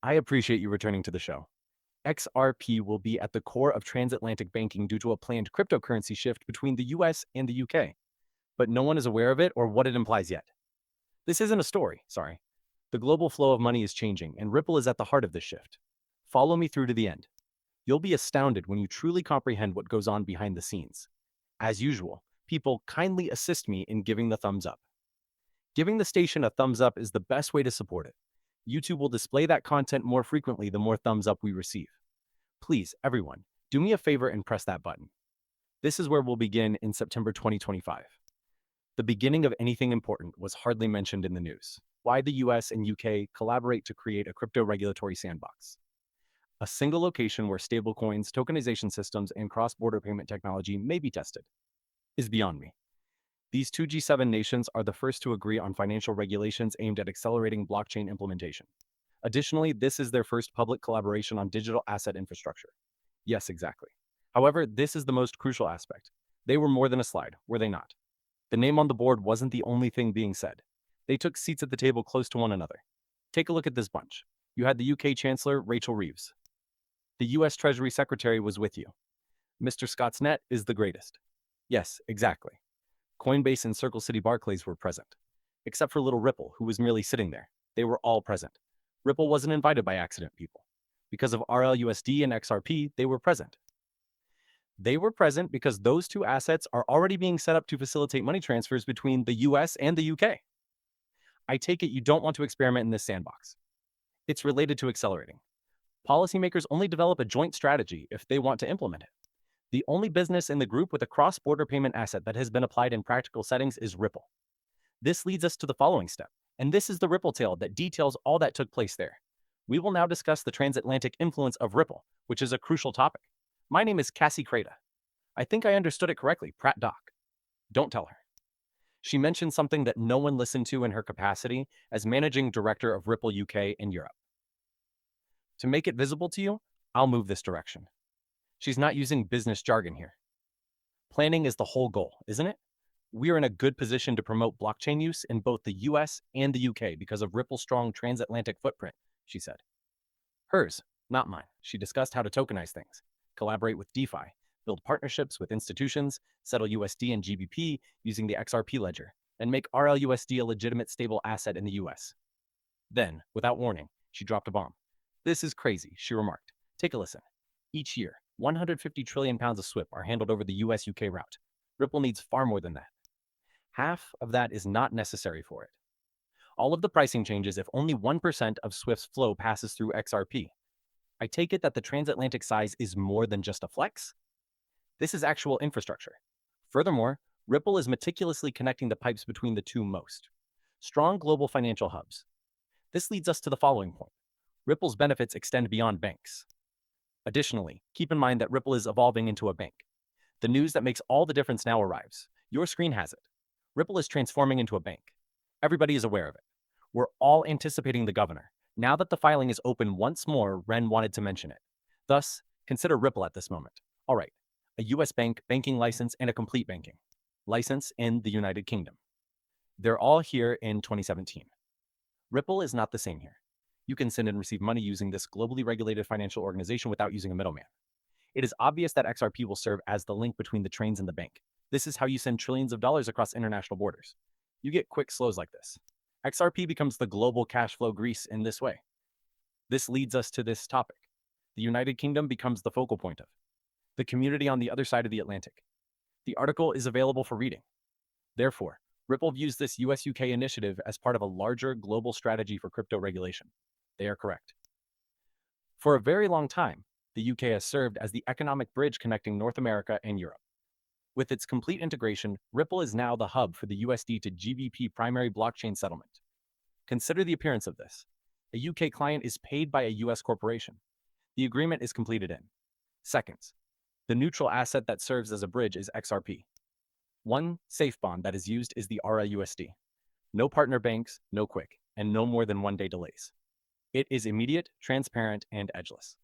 I appreciate you returning to the show. XRP will be at the core of transatlantic banking due to a planned cryptocurrency shift between the US and the UK, but no one is aware of it or what it implies yet. This isn't a story, sorry. The global flow of money is changing, and Ripple is at the heart of this shift. Follow me through to the end. You'll be astounded when you truly comprehend what goes on behind the scenes. As usual, people kindly assist me in giving the thumbs up. Giving the station a thumbs up is the best way to support it. YouTube will display that content more frequently the more thumbs up we receive. Please, everyone, do me a favor and press that button. This is where we'll begin in September 2025. The beginning of anything important was hardly mentioned in the news. Why the US and UK collaborate to create a crypto regulatory sandbox. A single location where stablecoins, tokenization systems, and cross-border payment technology may be tested is beyond me. These two G7 nations are the first to agree on financial regulations aimed at accelerating blockchain implementation. Additionally, this is their first public collaboration on digital asset infrastructure. Yes, exactly. However, this is the most crucial aspect. They were more than a slide, were they not? The name on the board wasn't the only thing being said. They took seats at the table close to one another. Take a look at this bunch. You had the UK Chancellor, Rachel Reeves. The US Treasury Secretary was with you. Mr. Scott's net is the greatest. Yes, exactly. Coinbase and Circle City Barclays were present. Except for little Ripple, who was merely sitting there. They were all present. Ripple wasn't invited by accident, people. Because of RLUSD and XRP, they were present. They were present because those two assets are already being set up to facilitate money transfers between the US and the UK. I take it you don't want to experiment in this sandbox. It's related to accelerating. Policymakers only develop a joint strategy if they want to implement it. The only business in the group with a cross-border payment asset that has been applied in practical settings is Ripple. This leads us to the following step, and this is the Ripple tale that details all that took place there. We will now discuss the transatlantic influence of Ripple, which is a crucial topic. My name is Cassie Creta. I think I understood it correctly, Pratt Doc. Don't tell her. She mentioned something that no one listened to in her capacity as managing director of Ripple UK in Europe. To make it visible to you, I'll move this direction. She's not using business jargon here. Planning is the whole goal, isn't it? We are in a good position to promote blockchain use in both the US and the UK because of Ripple's strong transatlantic footprint, she said. Hers, not mine. She discussed how to tokenize things, collaborate with DeFi, build partnerships with institutions, settle USD and GBP using the XRP ledger, and make RLUSD a legitimate stable asset in the US. Then, without warning, she dropped a bomb. This is crazy, she remarked. Take a listen. Each year, 150 trillion pounds of SWIP are handled over the US-UK route. Ripple needs far more than that. Half of that is not necessary for it. All of the pricing changes if only 1% of SWIFT's flow passes through XRP. I take it that the transatlantic size is more than just a flex? This is actual infrastructure. Furthermore, Ripple is meticulously connecting the pipes between the two most strong global financial hubs. This leads us to the following point. Ripple's benefits extend beyond banks. Additionally, keep in mind that Ripple is evolving into a bank. The news that makes all the difference now arrives. Your screen has it. Ripple is transforming into a bank. Everybody is aware of it. We're all anticipating the governor. Now that the filing is open once more, Ren wanted to mention it. Thus, consider Ripple at this moment. All right, a US bank, banking license, and a complete banking license in the United Kingdom. They're all here in 2017. Ripple is not the same here. You can send and receive money using this globally regulated financial organization without using a middleman. It is obvious that XRP will serve as the link between the trains and the bank. This is how you send trillions of dollars across international borders. You get quick slows like this. XRP becomes the global cash flow grease in this way. This leads us to this topic. The United Kingdom becomes the focal point of the community on the other side of the Atlantic. The article is available for reading. Therefore, Ripple views this US-UK initiative as part of a larger global strategy for crypto regulation. They are correct. For a very long time, the UK has served as the economic bridge connecting North America and Europe. With its complete integration, Ripple is now the hub for the USD to GBP primary blockchain settlement. Consider the appearance of this. A UK client is paid by a US corporation. The agreement is completed in seconds. The neutral asset that serves as a bridge is XRP. One safe bond that is used is the RLUSD. No partner banks, no quick, and no more than 1 day delays. It is immediate, transparent, and edgeless.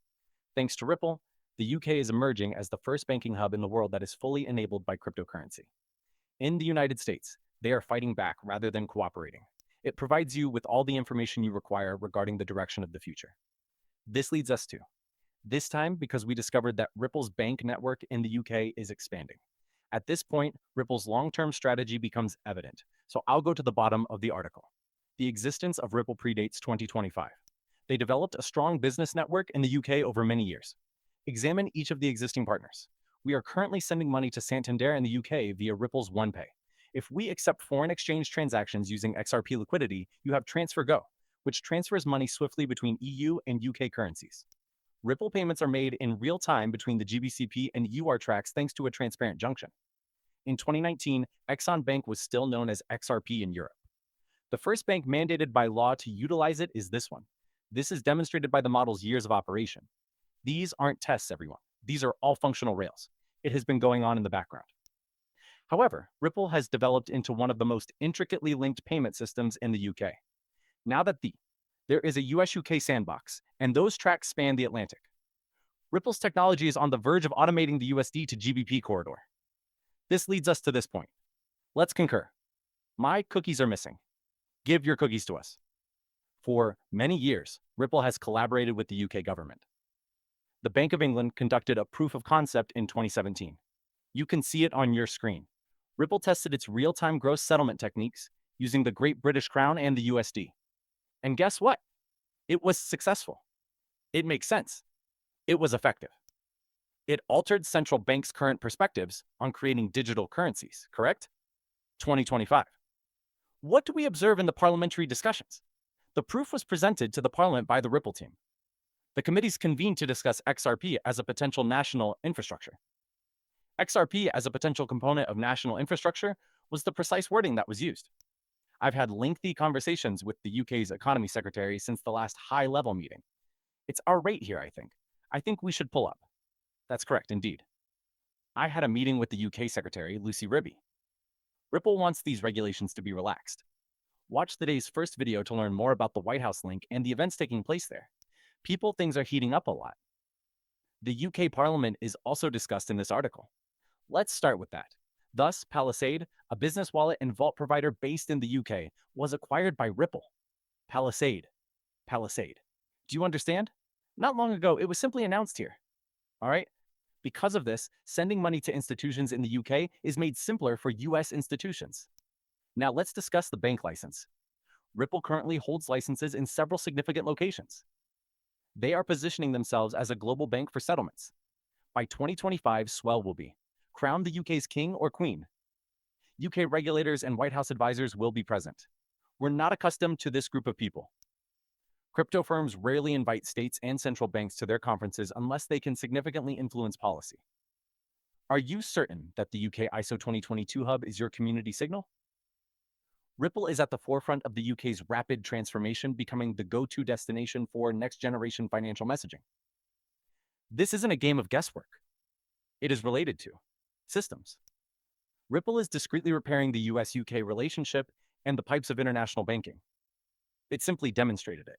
Thanks to Ripple, the UK is emerging as the first banking hub in the world that is fully enabled by cryptocurrency. In the United States, they are fighting back rather than cooperating. It provides you with all the information you require regarding the direction of the future. This leads us to this time because we discovered that Ripple's bank network in the UK is expanding. At this point, Ripple's long-term strategy becomes evident. So I'll go to the bottom of the article. The existence of Ripple predates 2025. They developed a strong business network in the UK over many years. Examine each of the existing partners. We are currently sending money to Santander in the UK via Ripple's OnePay. If we accept foreign exchange transactions using XRP liquidity, you have TransferGo, which transfers money swiftly between EU and UK currencies. Ripple payments are made in real time between the GBCP and UR-Trax thanks to a transparent junction. In 2019, Exxon Bank was still known as XRP in Europe. The first bank mandated by law to utilize it is this one. This is demonstrated by the model's years of operation. These aren't tests, everyone. These are all functional rails. It has been going on in the background. However, Ripple has developed into one of the most intricately linked payment systems in the UK. Now that there is a US-UK sandbox, and those tracks span the Atlantic. Ripple's technology is on the verge of automating the USD to GBP corridor. This leads us to this point. Let's concur. My cookies are missing. Give your cookies to us. For many years, Ripple has collaborated with the UK government. The Bank of England conducted a proof of concept in 2017. You can see it on your screen. Ripple tested its real-time gross settlement techniques using the Great British Crown and the USD. And guess what? It was successful. It makes sense. It was effective. It altered central banks' current perspectives on creating digital currencies, correct? 2025. What do we observe in the parliamentary discussions? The proof was presented to the parliament by the Ripple team. The committees convened to discuss XRP as a potential national infrastructure. XRP as a potential component of national infrastructure was the precise wording that was used. I've had lengthy conversations with the UK's economy secretary since the last high-level meeting. It's our rate here, I think. I think we should pull up. That's correct, indeed. I had a meeting with the UK secretary, Lucy Ribby. Ripple wants these regulations to be relaxed. Watch today's first video to learn more about the White House link and the events taking place there. Things are heating up a lot. The UK Parliament is also discussed in this article. Let's start with that. Thus, Palisade, a business wallet and vault provider based in the UK, was acquired by Ripple. Palisade. Do you understand? Not long ago, it was simply announced here. All right? Because of this, sending money to institutions in the UK is made simpler for US institutions. Now let's discuss the bank license. Ripple currently holds licenses in several significant locations. They are positioning themselves as a global bank for settlements. By 2025, Swell will be crowned the UK's king or queen. UK regulators and White House advisors will be present. We're not accustomed to this group of people. Crypto firms rarely invite states and central banks to their conferences unless they can significantly influence policy. Are you certain that the UK ISO 2022 hub is your community signal? Ripple is at the forefront of the UK's rapid transformation, becoming the go-to destination for next-generation financial messaging. This isn't a game of guesswork. It is related to systems. Ripple is discreetly repairing the US-UK relationship and the pipes of international banking. It simply demonstrated it.